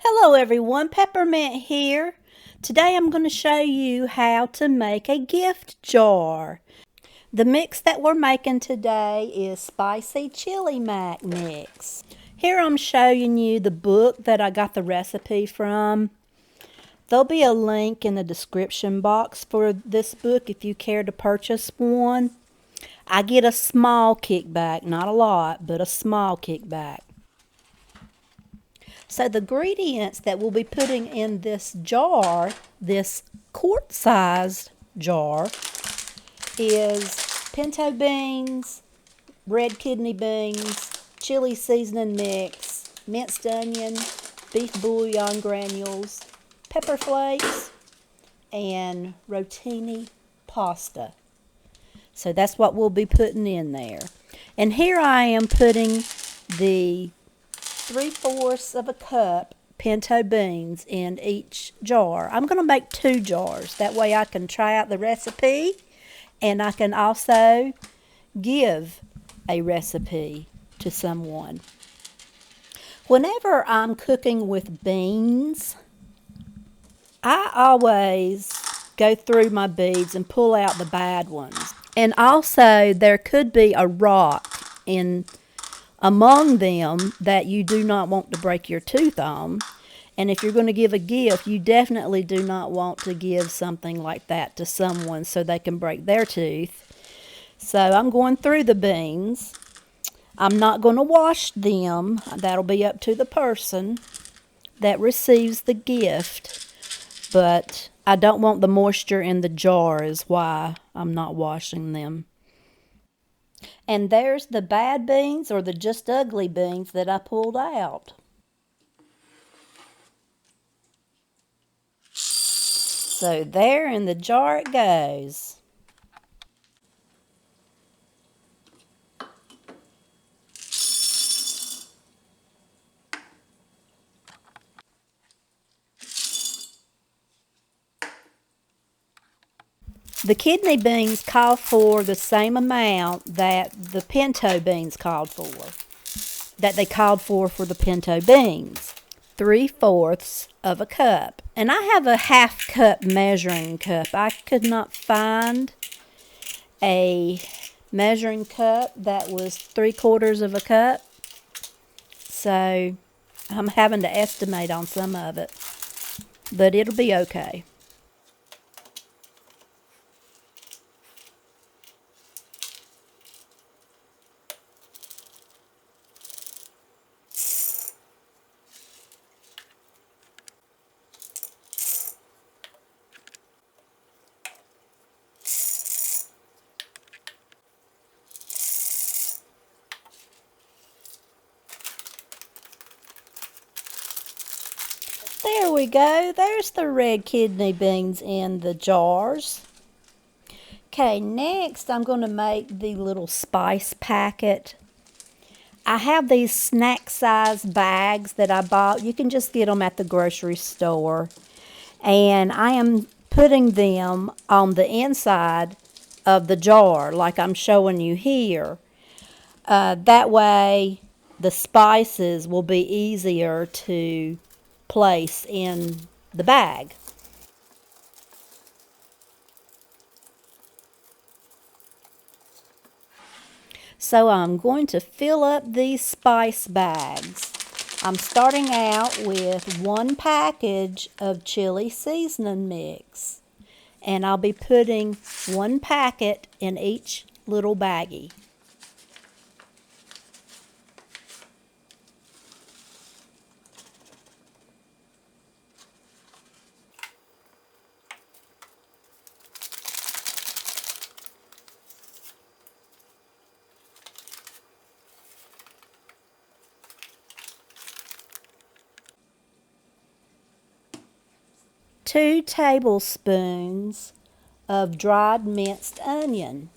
Hello everyone, Peppermint here. Today I'm going to show you how to make a gift jar. The mix that we're making today is spicy chili mac mix. Here I'm showing you the book that I got the recipe from. There'll be a link in the description box for this book if you care to purchase one. I get a small kickback, not a lot, but a small kickback. So the ingredients that we'll be putting in this jar, this quart-sized jar, is pinto beans, red kidney beans, chili seasoning mix, minced onion, beef bouillon granules, pepper flakes, and rotini pasta. So that's what we'll be putting in there. And here I am putting the 3/4 of a cup pinto beans in each jar. I'm going to make 2 jars. That way I can try out the recipe and I can also give a recipe to someone. Whenever I'm cooking with beans, I always go through my beads and pull out the bad ones. And also there could be a rock among them that you do not want to break your tooth on. And if you're going to give a gift, you definitely do not want to give something like that to someone so they can break their tooth. So I'm going through the beans. I'm not going to wash them. That'll be up to the person that receives the gift. But I don't want the moisture in the jar is why I'm not washing them. And there's the bad beans or the just ugly beans that I pulled out. So there in the jar it goes. The kidney beans call for the same amount that the pinto beans called for, that they called for the pinto beans. 3/4 of a cup. And I have a 1/2 cup measuring cup. I could not find a measuring cup that was 3/4 of a cup. So I'm having to estimate on some of it. But it'll be okay. There we go. There's the red kidney beans in the jars. Okay, next I'm going to make the little spice packet. I have these snack size bags that I bought. You can just get them at the grocery store. And I am putting them on the inside of the jar like I'm showing you here. That way the spices will be easier to place in the bag. So I'm going to fill up these spice bags. I'm starting out with 1 package of chili seasoning mix. And I'll be putting 1 packet in each little baggie. Two tablespoons of dried minced onion.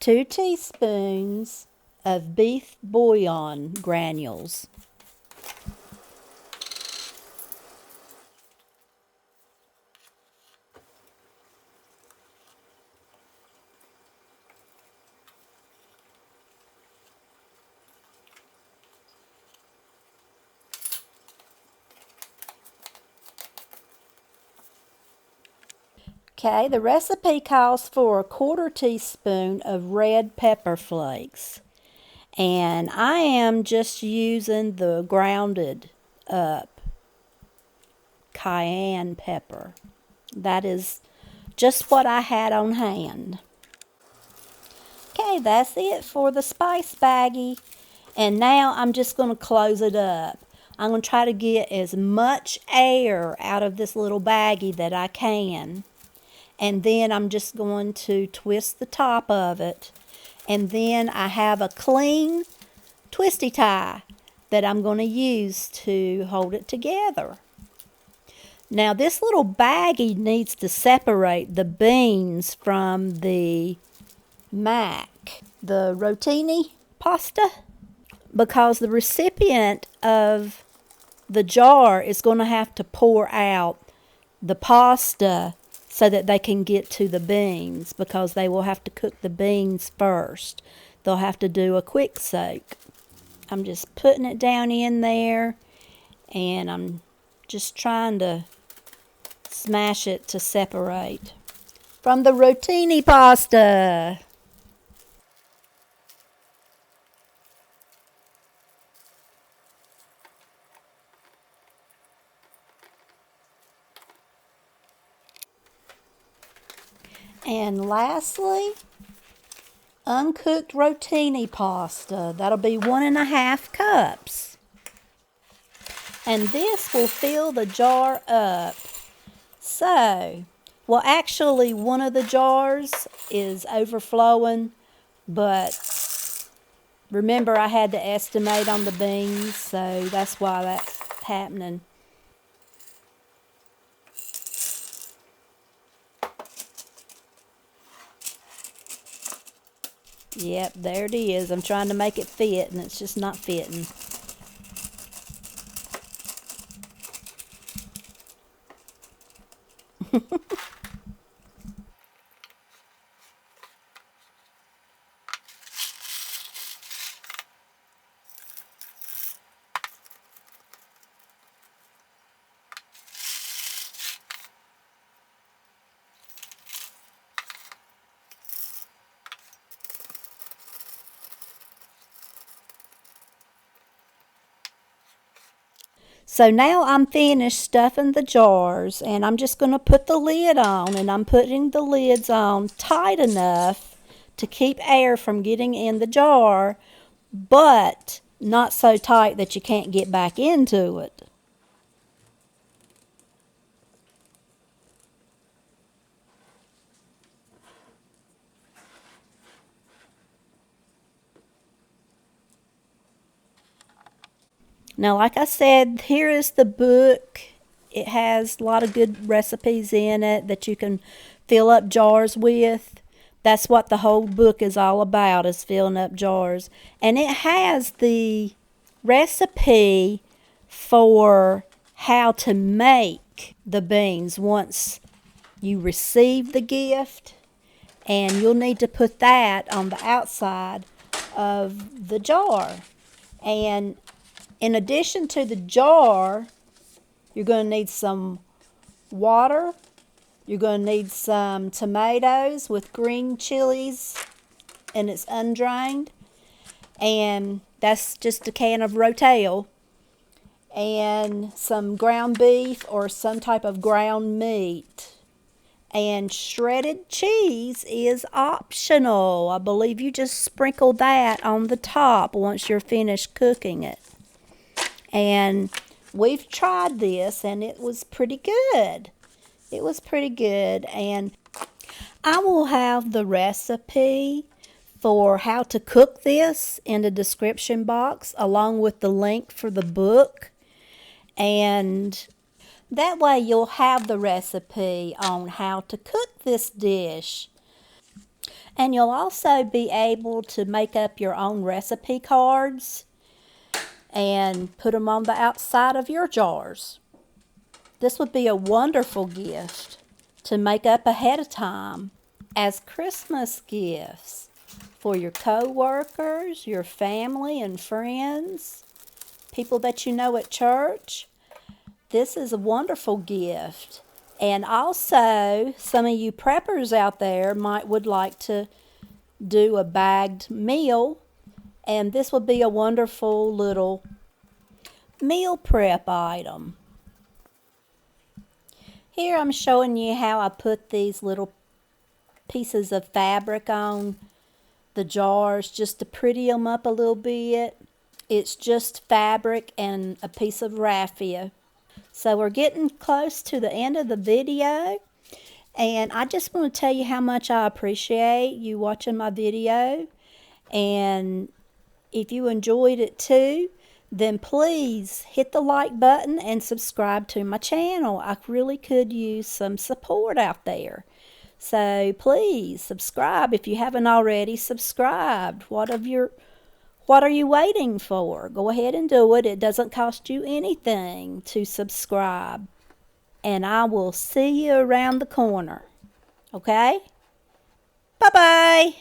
2 teaspoons of beef bouillon granules. Okay, the recipe calls for a 1/4 teaspoon of red pepper flakes. And I am just using the grounded up cayenne pepper. That is just what I had on hand. Okay, that's it for the spice baggie. And now I'm just going to close it up. I'm going to try to get as much air out of this little baggie that I can. And then I'm just going to twist the top of it. And then I have a clean twisty tie that I'm going to use to hold it together. Now this little baggie needs to separate the beans from the mac, the rotini pasta, because the recipient of the jar is going to have to pour out the pasta so that they can get to the beans, because they will have to cook the beans first. They'll have to do a quick soak. I'm just putting it down in there, and I'm just trying to smash it to separate from the rotini pasta. And lastly, uncooked rotini pasta. That'll be 1½ cups. And this will fill the jar up. So, well, actually one of the jars is overflowing, but remember I had to estimate on the beans, so that's why that's happening. Yep, there it is. I'm trying to make it fit, and it's just not fitting. So now I'm finished stuffing the jars, and I'm just going to put the lid on, and I'm putting the lids on tight enough to keep air from getting in the jar, but not so tight that you can't get back into it. Now, like I said, here is the book. It has a lot of good recipes in it that you can fill up jars with. That's what the whole book is all about, is filling up jars. And it has the recipe for how to make the beans once you receive the gift. And you'll need to put that on the outside of the jar. And in addition to the jar, you're going to need some water. You're going to need some tomatoes with green chilies, and it's undrained. And that's just a can of Rotel. And some ground beef or some type of ground meat. And shredded cheese is optional. I believe you just sprinkle that on the top once you're finished cooking it. And we've tried this, and it was pretty good. It was pretty good. And I will have the recipe for how to cook this in the description box, along with the link for the book. And that way you'll have the recipe on how to cook this dish. And you'll also be able to make up your own recipe cards and put them on the outside of your jars. This would be a wonderful gift to make up ahead of time as Christmas gifts for your co-workers, your family and friends, people that you know at church. This is a wonderful gift. And also, some of you preppers out there would like to do a bagged meal, and this would be a wonderful little meal prep item. Here I'm showing you how I put these little pieces of fabric on the jars just to pretty them up a little bit. It's just fabric and a piece of raffia. So we're getting close to the end of the video, and I just want to tell you how much I appreciate you watching my video. And if you enjoyed it too, then please hit the like button and subscribe to my channel. I really could use some support out there. So please subscribe if you haven't already subscribed. What are you waiting for? Go ahead and do it. It doesn't cost you anything to subscribe. And I will see you around the corner. Okay? Bye-bye.